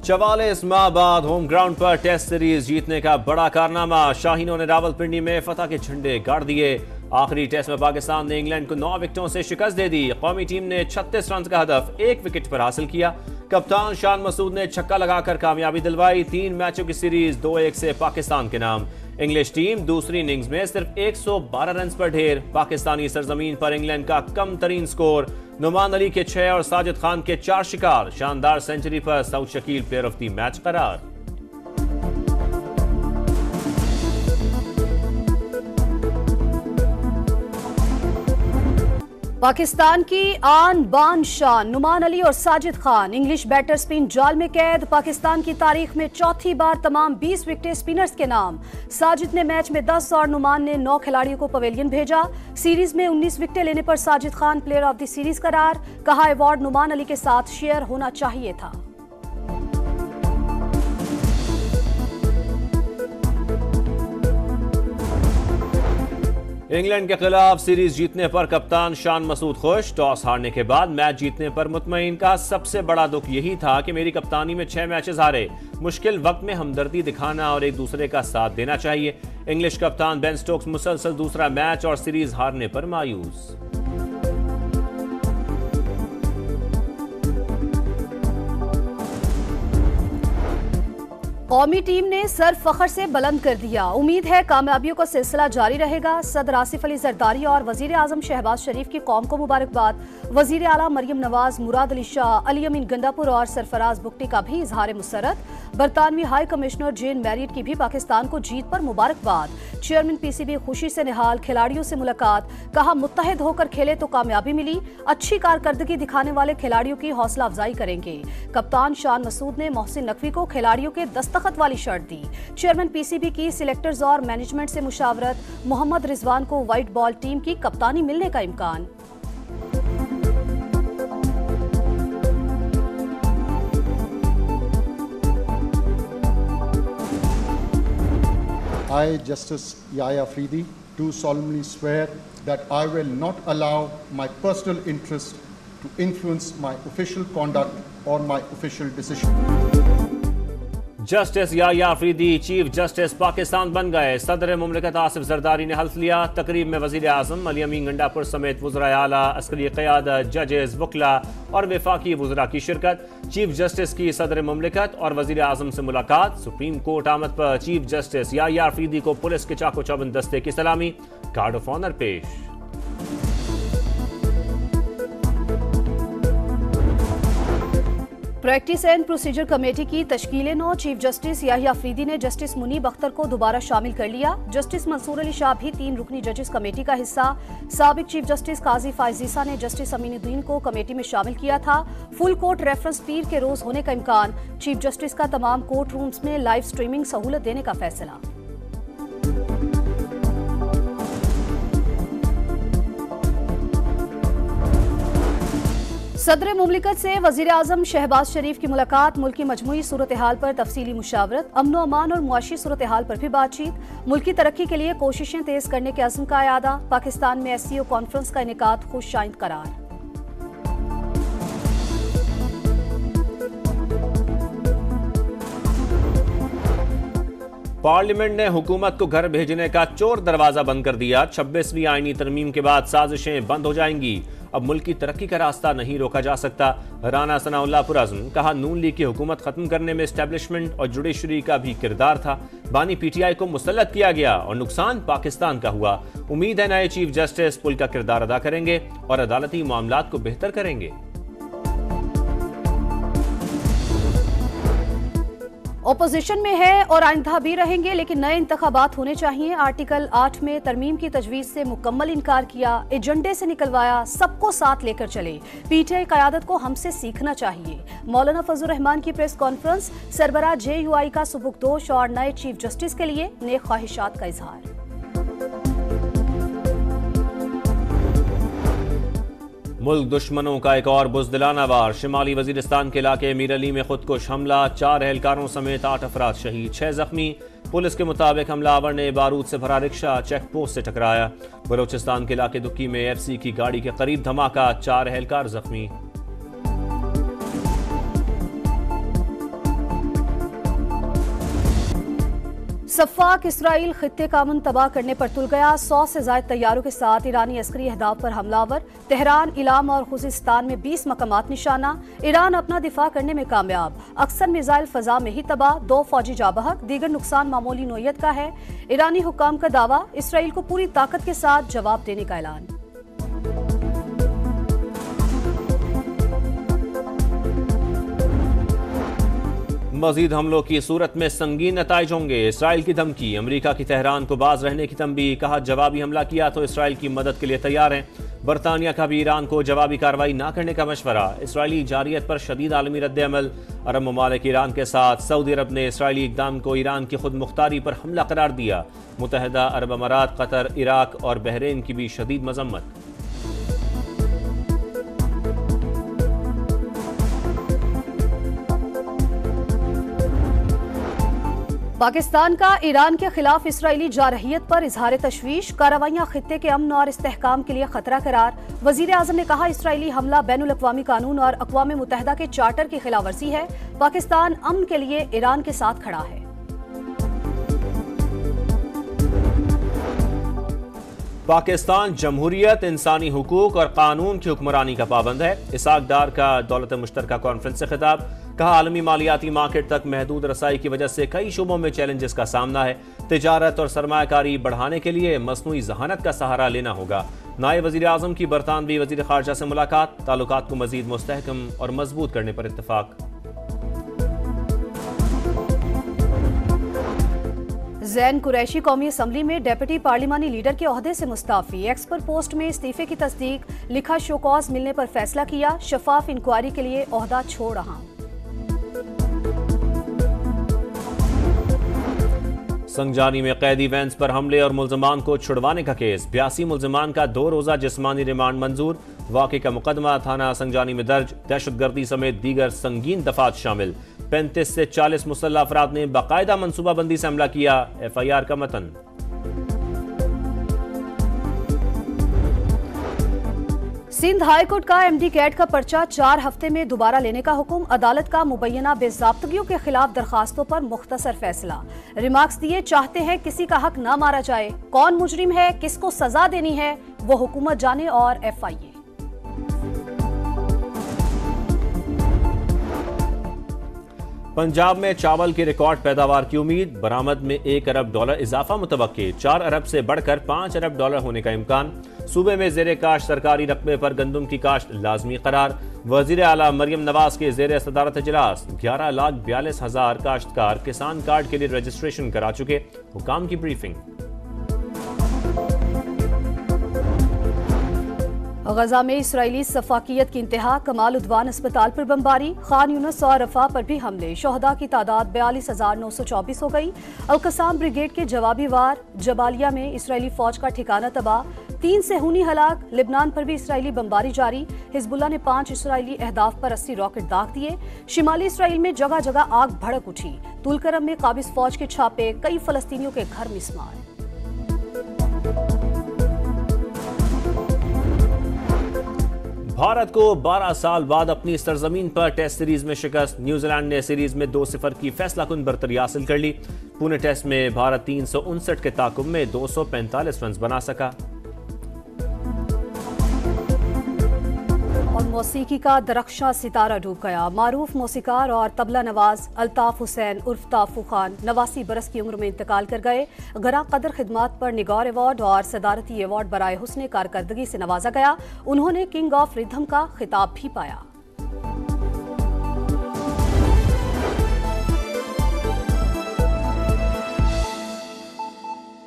44 माह बाद home ground पर टेस्ट सीरीज जीतने का बड़ा कारनामा। शाहीनों ने रावलपिंडी में फतह के झंडे गाड़ दिए। आखिरी टेस्ट में पाकिस्तान ने इंग्लैंड को 9 विकेटों से शिकस्त दे दी। कौमी टीम ने 36 रन का हदफ 1 विकेट पर हासिल किया। कप्तान शान मसूद ने छक्का लगाकर कामयाबी दिलवाई। 3 मैचों की सीरीज 2-1 से पाकिस्तान के नाम। इंग्लिश टीम दूसरी इनिंग्स में सिर्फ 112 रन पर ढेर। पाकिस्तानी सरजमीन पर इंग्लैंड का कम तरीन स्कोर। नुमान अली के 6 और साजिद खान के 4 शिकार। शानदार सेंचुरी पर Saud Shakeel player of the match करार। पाकिस्तान की आन बान शान नुमान अली और Sajid Khan English batter spin जाल में कैद। पाकिस्तान की तारीख में चौथी बार तमाम 20 विकेटें स्पिनर्स के नाम। साजिद ने मैच में 10 और नुमान ने 9 खिलाड़ियों को पवेलियन भेजा। सीरीज में 19 विकेटें लेने पर Sajid Khan player of the series करार। कहा अवार्ड नुमान अली के साथ शेयर होना चाहिए था। इंग्लैंड के खिलाफ सीरीज जीतने पर कप्तान शान मसूद खुश। टॉस हारने के बाद मैच जीतने पर मुतमईन। का सबसे बड़ा दुख यही था कि मेरी कप्तानी में 6 मैचेस हारे। मुश्किल वक्त में हमदर्दी दिखाना और एक दूसरे का साथ देना चाहिए। इंग्लिश कप्तान बेन स्टोक्स मुसलसल दूसरा मैच और सीरीज हारने पर मायूस। कौमी टीम ने सर फखर से बुलंद कर दिया। उम्मीद है कामयाबियों का सिलसिला जारी रहेगा। सदर आसिफ अली जरदारी और वजीर आजम शहबाज शरीफ की कौम को मुबारकबाद। वजीर आला मरियम नवाज, मुराद अली शाह, अली अमीन गंडापुर और सरफराज बुगटी का भी इजहार मुसरत। बरतानवी हाई कमिश्नर जेन मैरियट की भी पाकिस्तान को जीत पर मुबारकबाद। चेयरमैन पीसीबी खुशी से निहाल। खिलाड़ियों से मुलाकात। कहा मुत्तहिद होकर खेले तो कामयाबी मिली। अच्छी कारकर्दगी दिखाने वाले खिलाड़ियों की हौसला अफजाई करेंगे। कप्तान शान मसूद ने मोहसिन नकवी को खिलाड़ियों के दस्तखत वाली शर्ट दी। चेयरमैन पीसीबी की सिलेक्टर्स और मैनेजमेंट से मुशावरत। मोहम्मद रिजवान को व्हाइट बॉल टीम की कप्तानी मिलने का इम्कान। I, Justice Yahya Afridi, do solemnly swear that I will not allow my personal interest to influence my official conduct or my official decision. Justice Yahya Afridi chief justice Pakistan बन गए। सदर मुमलिकत आसिफ जरदारी ने हल्फ लिया। तकरीब में वजीर आजम अली अमीन गंडापुर समेत वज़राए आला, अस्करी क़यादत, जजेस, वकला और वफाकी वज़रा की शिरकत। चीफ जस्टिस की सदर मुमलिकत और वजीर आजम से मुलाकात। सुप्रीम कोर्ट आमद पर चीफ जस्टिस याह्या अफरीदी को पुलिस के चाको चौबंद दस्ते की सलामी। गार्ड ऑफ ऑनर पेश। प्रैक्टिस एंड प्रोसीजर कमेटी की तश्कील नौ। चीफ जस्टिस याह्या अफरीदी ने जस्टिस मुनीब अख्तर को दोबारा शामिल कर लिया। जस्टिस मंसूर अली शाह भी 3 रुकनी जजेस कमेटी का हिस्सा। साबिक चीफ जस्टिस काजी फायजीसा ने जस्टिस अमीनुद्दीन को कमेटी में शामिल किया था। फुल कोर्ट रेफरेंस पीर के रोज होने का इम्कान। चीफ जस्टिस का तमाम कोर्ट रूम्स में लाइव स्ट्रीमिंग सहूलत देने का फैसला। सदर मुमलिकत से वजीर आजम शहबाज शरीफ की मुलाकात। मुल्की मजमूई सूरत हाल पर तफसीली मुशावरत। अमनो अमान और मुआशी सूरत हाल पर भी बातचीत। मुल्की तरक्की के लिए कोशिशें तेज करने के अज़्म का इरादा। पाकिस्तान में SCO कॉन्फ्रेंस का इनेकाद खुशाइंद करार। पार्लियामेंट ने हुकूमत को घर भेजने का चोर दरवाजा बंद कर दिया। 26वीं आईनी तरमीम के बाद साजिशें बंद हो जाएंगी। अब मुल्क की तरक्की का रास्ता नहीं रोका जा सकता। राना सनाउल्लाह पुरअज़्म। कहा नून लीग की हुकूमत खत्म करने में एस्टेब्लिशमेंट और जुडिशरी का भी किरदार था। बानी PTI को मुसल्लत किया गया और नुकसान पाकिस्तान का हुआ। उम्मीद है नए चीफ जस्टिस पुल का किरदार अदा करेंगे और अदालती मामलात को बेहतर करेंगे। ओपोजिशन में है और आइंदा भी रहेंगे, लेकिन नए इंतखाबात होने चाहिए। आर्टिकल 8 में तरमीम की तजवीज से मुकम्मल इनकार किया। एजेंडे से निकलवाया। सबको साथ लेकर चले। PTI क़यादत को हमसे सीखना चाहिए। मौलाना फजलुर रहमान की प्रेस कॉन्फ्रेंस। सरबराह JUI का सुबुकदोश और नए चीफ जस्टिस के लिए नेक ख्वाहिशात का इजहार। मुल्क दुश्मनों का एक और बुज़दिलाना वार। शिमाली वजीरिस्तान के इलाके मीर अली में खुदकुश हमला। 4 एहलकारों समेत 8 अफराद शहीद, 6 जख्मी। पुलिस के मुताबिक हमलावर ने बारूद से भरा रिक्शा चेक पोस्ट से टकराया। बलोचिस्तान के इलाके दुक्की में FC की गाड़ी के करीब धमाका, 4 एहलकार जख्मी। सफ़ाक इसराइल खित्ते का अमन तबाह करने पर तुल गया। 100 से ज्यादा तैयारों के साथ ईरानी अस्करी अहदाफ पर हमलावर। तेहरान, इलाम और खुजिस्तान में 20 मकामात निशाना। ईरान अपना दिफा करने में कामयाब। अक्सर मिसाइल फजा में ही तबाह। 2 फौजी जाबहक, दीगर नुकसान मामूली नोयत का है। ईरानी हुक्काम का दावा, इसराइल को पूरी ताकत के साथ जवाब देने का ऐलान। मजीद हमलों की सूरत में संगीन नताइज होंगे। इसराइल की धमकी, अमरीका की तेहरान को बाज रहने की तंबीह। कहा जवाबी हमला किया तो इसराइल की मदद के लिए तैयार हैं। बरतानिया का भी ईरान को जवाबी कार्रवाई न करने का मशवरा। इसराइली जारियत पर शदीद आलमी रद्द-ए-अमल। अरब ममालिक ईरान के साथ सऊदी अरब ने इसराइली इक़दाम को ईरान की खुद मुख्तारी पर हमला करार दिया। मुत्तहिदा अरब अमारात, कतर, इराक और बहरीन की भी शदीद मजम्मत। पाकिस्तान का ईरान के खिलाफ इसराइली जारहियत पर इजहार तशवीश। कार्रवाइयां खित्ते के अमन और इस्तेहकाम के लिए खतरा करार। वजीर आजम ने कहा इसराइली हमला बैनुल अक़वामी कानून और अक़वाम मुत्तहिदा के चार्टर की खिलाफवर्जी है। पाकिस्तान अमन के लिए ईरान के साथ खड़ा है। पाकिस्तान जमहूरियत, इंसानी हुकूक और कानून की हुक्मरानी का पाबंद है। इसाक डार का दौलत मुश्तरका कॉन्फ्रेंस से खिताब। कहा आलमी मालियाती मार्केट तक महदूद रसाई की वजह से कई शोबों में चैलेंजेस का सामना है। तिजारत और सरमायाकारी बढ़ाने के लिए मसनूई जहानत का सहारा लेना होगा। नायब वजीर आजम की बरतानवी वजीर खारजा से मुलाकात। ताल्लुकात को मजीद मुस्तहकम और मजबूत करने पर इत्तफाक। ज़ैन कुरैशी कौमी असम्बली में डेप्यूटी पार्लिमानी लीडर के ओहदे से मुस्ताफी। एक्सपर पोस्ट में इस्तीफे की तस्दीक। लिखा शोकॉज मिलने पर फैसला किया। शफाफ इंक्वायरी के लिए ओहदा छोड़ रहा। संजानी में कैदी वैन्स पर हमले और मुल्जमान को छुड़वाने का केस। 82 मुल्जमान का 2 रोजा जिस्मानी रिमांड मंजूर। वाक़े का मुकदमा थाना संजानी में दर्ज। दहशतगर्दी समेत दीगर संगीन दफात शामिल। 35 से 40 मुसल्लह अफराद ने बाकायदा मनसूबाबंदी से हमला किया। FIR का मतन। सिंध हाई कोर्ट का MD कैट का पर्चा 4 हफ्ते में दोबारा लेने का हुक्म। अदालत का मुबैना बेज़ाब्तगियों के खिलाफ दरखास्तों पर मुख्तसर फैसला। रिमार्क्स दिए, चाहते हैं किसी का हक ना मारा जाए। कौन मुजरिम है, किसको सजा देनी है, वो हुकूमत जाने और FIA। पंजाब में चावल की रिकॉर्ड पैदावार की उम्मीद। बरामद में $1 अरब इजाफा मुतवक्के। 4 अरब से बढ़कर $5 अरब होने का इम्कान। सूबे में ज़ेरे काश्त सरकारी रकबे पर गंदम की काश्त लाजमी करार। वज़ीर आला मरियम नवाज के ज़ेरे सदारत इजलास। 11,42,000 काश्तकार किसान कार्ड के लिए रजिस्ट्रेशन करा चुके। हुकाम की ब्रीफिंग। गजा में इसराइली सफाकियत की इंतहा। कमाल उद्वान अस्पताल पर बमबारी। खान यूनस और रफा पर भी हमले। शोहदा की तादाद 42,924 हो गई। अलकसाम ब्रिगेड के जवाबी वार। जबालिया में इसराइली फौज का ठिकाना तबाह। 3 सेहूनी हलाक। लिबनान पर भी इसराइली बमबारी जारी। हिजबुल्ला ने 5 इसराइली अहदाफ पर 80 रॉकेट दाग दिए। शिमाली इसराइल में जगह जगह आग भड़क उठी। तुलकरम में काबिज फौज के छापे। कई फलस्तीनियों के घर मिसमार। भारत को 12 साल बाद अपनी सरजमीन पर टेस्ट सीरीज में शिकस्त। न्यूजीलैंड ने सीरीज में 2-0 की फैसलाकुन बरतरी हासिल कर ली। पुणे टेस्ट में भारत 359 के ताकुब में 245 रन बना सका। और मौसीकी का दरख्शां सितारा डूब गया। मारूफ मौसीकार और तबला नवाज अल्ताफ हुसैन उर्फ ताफू खान 89 बरस की उम्र में इंतकाल कर गए। गरा कदर खिदमात पर निगार अवार्ड और सदारती अवार्ड बराए हुस्ने कारकर्दगी से नवाजा गया। उन्होंने किंग ऑफ रिदम का खिताब भी पाया।